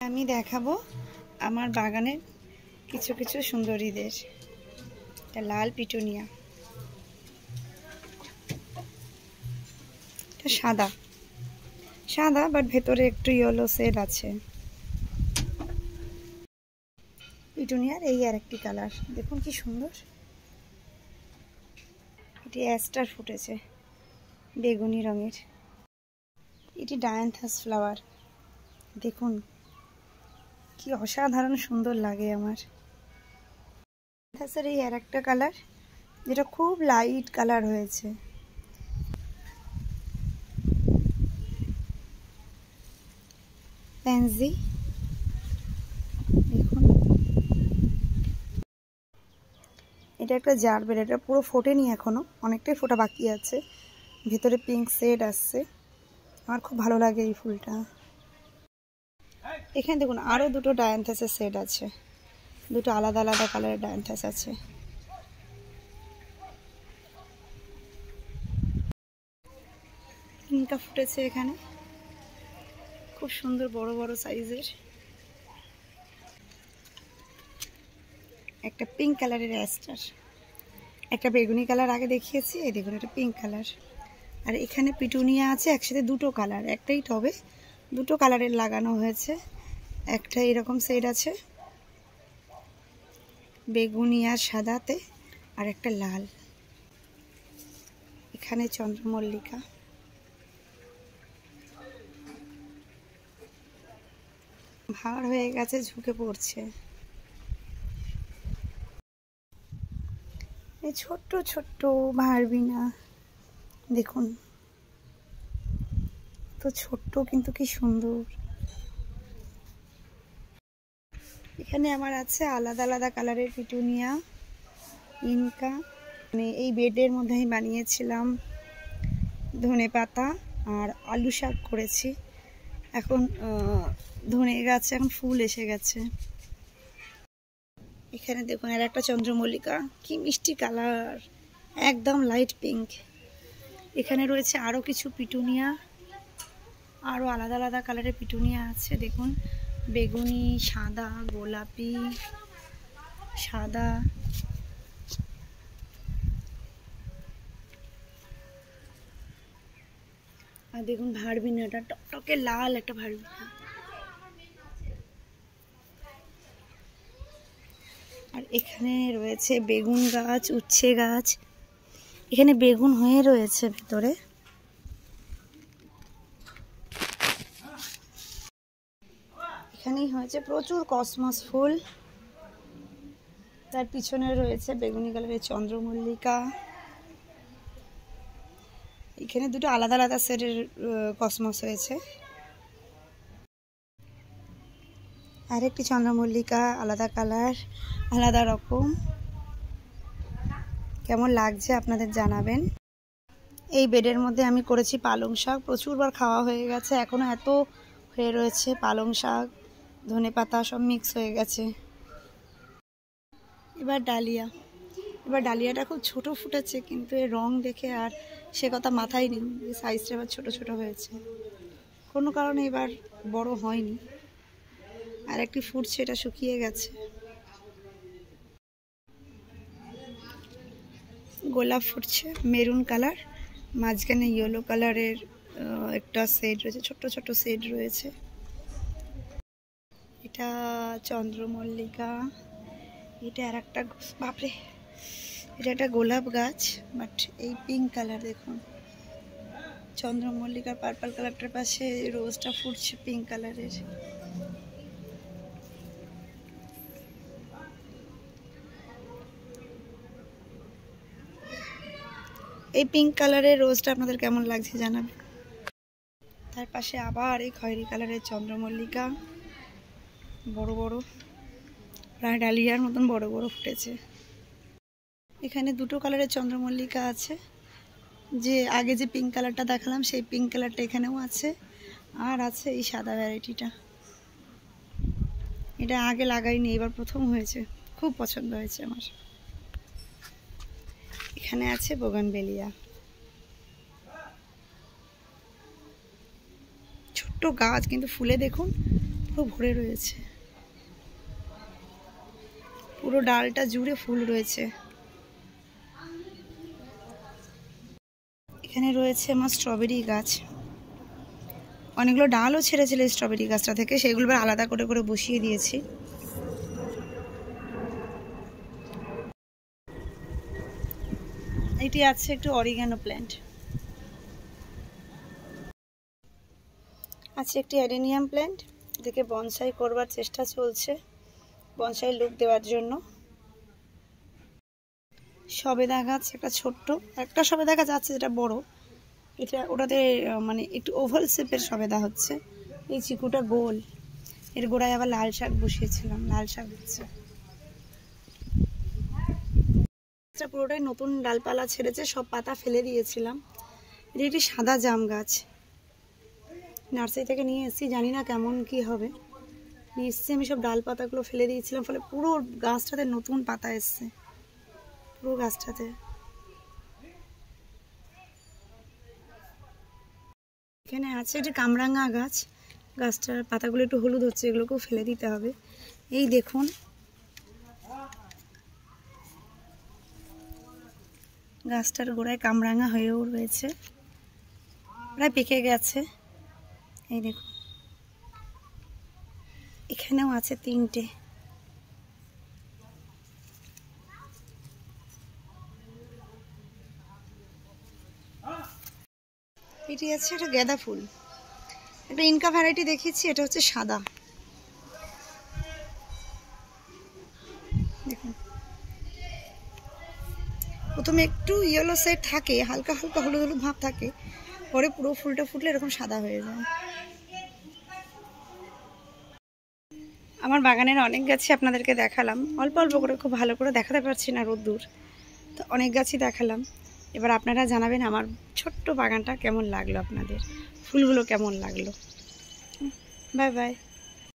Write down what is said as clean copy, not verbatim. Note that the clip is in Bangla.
আমি দেখাবো আমার বাগানের কিছু কিছু সুন্দরীদের। এটা লাল পিটুনিয়া, এটা সাদা সাদা বাট ভেতরে একটু ইয়েলো শেড আছে। পিটুনিয়ার এই আর একটি কালার দেখুন কি সুন্দর, এটি অ্যাস্টার ফুটেছে বেগুনি রঙের। এটি ডায়ান্থাস ফ্লাওয়ার, দেখুন কি অসাধারণ সুন্দর লাগে আমার। ডায়ান্থাসের এই আর একটা কালার যেটা খুব লাইট কালার হয়েছে। প্যান্সি দেখুন, এটা একটা জারবেরা, এটা পুরো ফোটেনি এখনো, অনেকটাই ফোটা বাকি আছে। ভেতরে পিঙ্ক শেড আসছে, আমার খুব ভালো লাগে এই ফুলটা। এখানে দেখুন আরো দুটো ডায়ান্থাসের শেড আছে, দুটো আলাদা আলাদা কালারের ডায়ান্থাস আছে। তিনটা ফুটেছে এখানে, খুব সুন্দর বড় বড় সাইজের। একটা পিঙ্ক কালারের অ্যাস্টার, একটা বেগুনি কালার আগে দেখিয়েছি, এই দেখুন এটা পিঙ্ক কালার। আর এখানে পিটুনিয়া আছে একসাথে দুটো কালার, একটাই টবে দুটো কালারের লাগানো হয়েছে। একটা এরকম শেড আছে বেগুনি আর সাদাতে, আর একটা লাল। এখানে চন্দ্রমল্লিকা, ভার হয়ে গেছে, ঝুঁকে পড়ছে। এই ছোট্ট ছোট্ট ভারবিনা দেখুন তো ছোট্ট, কিন্তু কি সুন্দর। এখানে আমার আছে আলাদা আলাদা কালারের পিটুনিয়া, ইনকা। মানে এই বেডের মধ্যে আমি বানিয়েছিলাম ধনে পাতা আর আলু শাক করেছি। এখন ধনে গাছে এখন ফুল এসে গেছে। এখানে দেখুন আর একটা চন্দ্রমল্লিকা, কি মিষ্টি কালার, একদম লাইট পিঙ্ক। এখানে রয়েছে আরো কিছু পিটুনিয়া, আরো আলাদা আলাদা কালারের পিটুনিয়া আছে। দেখুন বেগুনি, সাদা, গোলাপি, সাদা। আর দেখুন ভারবিনাটা টকটকে লাল একটা ভারবিনা। আর এখানে রয়েছে বেগুন গাছ, উচ্ছে গাছ। এখানে বেগুন হয়ে রয়েছে ভেতরে। এখানেই হয়েছে প্রচুর কসমস ফুল। তার পিছনে রয়েছে বেগুনি কালারের চন্দ্রমল্লিকা। এখানে দুটো আলাদা আলাদা সেটের কসমস হয়েছে। আরেকটি চন্দ্রমল্লিকা, আলাদা কালার, আলাদা রকম। কেমন লাগছে আপনাদের জানাবেন। এই বেডের মধ্যে আমি করেছি পালং শাক, প্রচুরবার খাওয়া হয়ে গেছে, এখনো এত হয়ে রয়েছে। পালং শাক, ধনেপাতা সব মিক্স হয়ে গেছে। এবার ডালিয়া, এবার ডালিয়াটা খুব ছোট ফুটেছে, কিন্তু এর রং দেখে আর সে কথা মাথায় নেই, সাইজটা এবার ছোট ছোট হয়েছে, কোনো কারণে এবার বড় হয়নি। আর একটি ফুটছে, এটা শুকিয়ে গেছে। গোলাপ ফুটছে মেরুন কালার, মাঝখানে ইয়েলো কালারের একটা শেড রয়েছে, ছোট্ট ছোট্ট শেড রয়েছে। এটা চন্দ্রমল্লিকা, এটা আর একটা, বাপরে এটা একটা গোলাপ গাছ, বাট এই পিঙ্ক কালার দেখুন। চন্দ্রমল্লিকার পার্পল কালারটার পাশে রোজটা ফুটছে পিঙ্ক কালারের। এই পিঙ্ক কালারের রোজটা আপনাদের কেমন লাগছে জানাবেন। তার পাশে আবার এই খয়েরি কালারের চন্দ্রমল্লিকা, বড় বড়, প্রায় ডালিয়ার মতন বড় বড় ফুটেছে। এখানে দুটো কালারের চন্দ্রমল্লিকা আছে, যে আগে যে পিঙ্ক কালারটা দেখালাম সেই পিঙ্ক কালারটা এখানেও আছে, আর আছে এই সাদা ভ্যারাইটিটা। এটা আগে লাগাইনি, এবার প্রথম হয়েছে, খুব পছন্দ হয়েছে আমার। এখানে আছে বোগানভেলিয়া, ছোট্ট গাছ কিন্তু ফুলে দেখুন পুরো ভরে রয়েছে, পুরো ডালটা জুড়ে ফুল রয়েছে। এখানে রয়েছে আমার স্ট্রবেরি গাছ, অনেকগুলো ডালও ছেড়েছিল স্ট্রবেরি গাছটা থেকে, সেগুলো আলাদা করে করে বসিয়ে দিয়েছি। এটি আছে একটু অরিগানো প্ল্যান্ট, আছে একটি অ্যাডেনিয়াম প্ল্যান্ট, এটাকে বনসাই করবার চেষ্টা চলছে, বনসাই লুক দেওয়ার জন্য। সবেদা গাছ একটা ছোট্ট, একটা সবেদা গাছ আছে যেটা বড়, এটা ওটাতে মানে একটু ওভাল শেপের সবেদা হচ্ছে। এই চিকুটা গোল, এর গোড়ায় আবার লাল শাক বসিয়েছিলাম, লাল শাক হচ্ছে। পুরোটাই নতুন ডালপালা ছেড়েছে, সব পাতা ফেলে দিয়েছিলাম। এটা একটি সাদা জাম গাছ, নার্সারি থেকে নিয়ে এসেছি, জানি না কেমন কি হবে। নিয়ে এসেছি আমি, সব ডাল পাতাগুলো ফেলে দিয়েছিলাম, ফলে পুরো গাছটাতে নতুন পাতা এসছে, পুরো গাছটাতে। এখানে আছে একটি কামরাঙা গাছ, গাছটার পাতাগুলো একটু হলুদ হচ্ছে, এগুলোকেও ফেলে দিতে হবে। এই দেখুন গাছটার গোড়ায় কামরাঙা হয়েও রয়েছে, প্রায় পেকে গেছে। এই দেখুন এখানেও আছে 3টে। এটি আছে এটা গাঁদা ফুল, একটা ইনকা ভ্যারাইটি দেখিয়েছি, এটা হচ্ছে সাদা। দেখুন প্রথমে একটু ইয়েলো সেট থাকে, হালকা হালকা হলুদ হলুদ ভাব থাকে, পরে পুরো ফুলটা ফুটলে এরকম সাদা হয়ে যায়। আমার বাগানের অনেক গাছই আপনাদেরকে দেখালাম, অল্প অল্প করে, খুব ভালো করে দেখাতে পারছি না রোদ্দুর, তো অনেক গাছই দেখালাম। এবার আপনারা জানাবেন আমার ছোট্ট বাগানটা কেমন লাগলো আপনাদের, ফুলগুলো কেমন লাগলো। Bye bye.